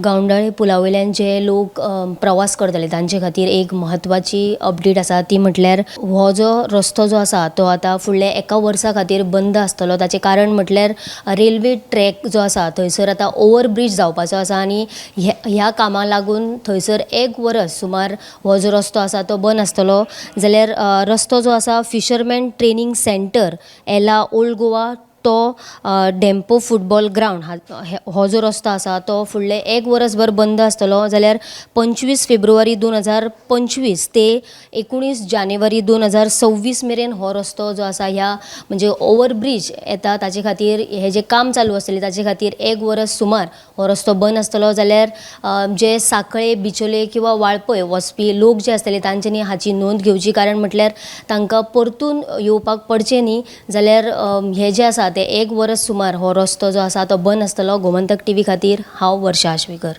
गावंडाळे पुला वयल्यान जे लोक प्रवास करतले तांचे खातीर एक म्हत्वाची अपडेट आसा ती म्हटल्यार हो जो रस्तो जो आसा तो आतां फुडल्या एका वर्सा खातीर बंद आसतलो। ताचें कारण म्हटल्यार रेल्वे ट्रॅक जो आसा थंयसर आतां ओवर ब्रीज जावपाचो आसा आनी ह्या कामाक लागून थंयसर एक वर्स सुमार हो जो रस्तो आसा तो बंद आसतलो। जाल्यार रस्तो जो आसा फिशरमॅन ट्रेनींग सेंटर एला ओल्ड गोवा तो डेम्पो फुटबॉल ग्रावंड हो जो रस्तो आसा तो फुडले एक वर्सभर बंद आसतलो। जाल्यार 25 फेब्रुवारी 2025 ते 19 जानेवारी 2026 मेरेन हो रस्तो जो आसा ह्या म्हणजे ओवर ब्रीज येता ताचे खातीर हे जे काम चालू आसतले ताचे खातीर एक वर्स सुमार हो रस्तो बंद आसतलो। जाल्यार जे सांखळे बिचोले किंवा वाळपय वचपी लोक जे आसतले तांच्यांनी हाची नोंद घेवची, कारण म्हटल्यार तांकां परतून येवपाक पडचें न्ही। जाल्यार हे जे आसा ते एक वर्स सुमार हो रस्तो जो आसा तो बंद आसतलो। गोमंतक टीव्ही खातीर हांव वर्षा आश्वेकर।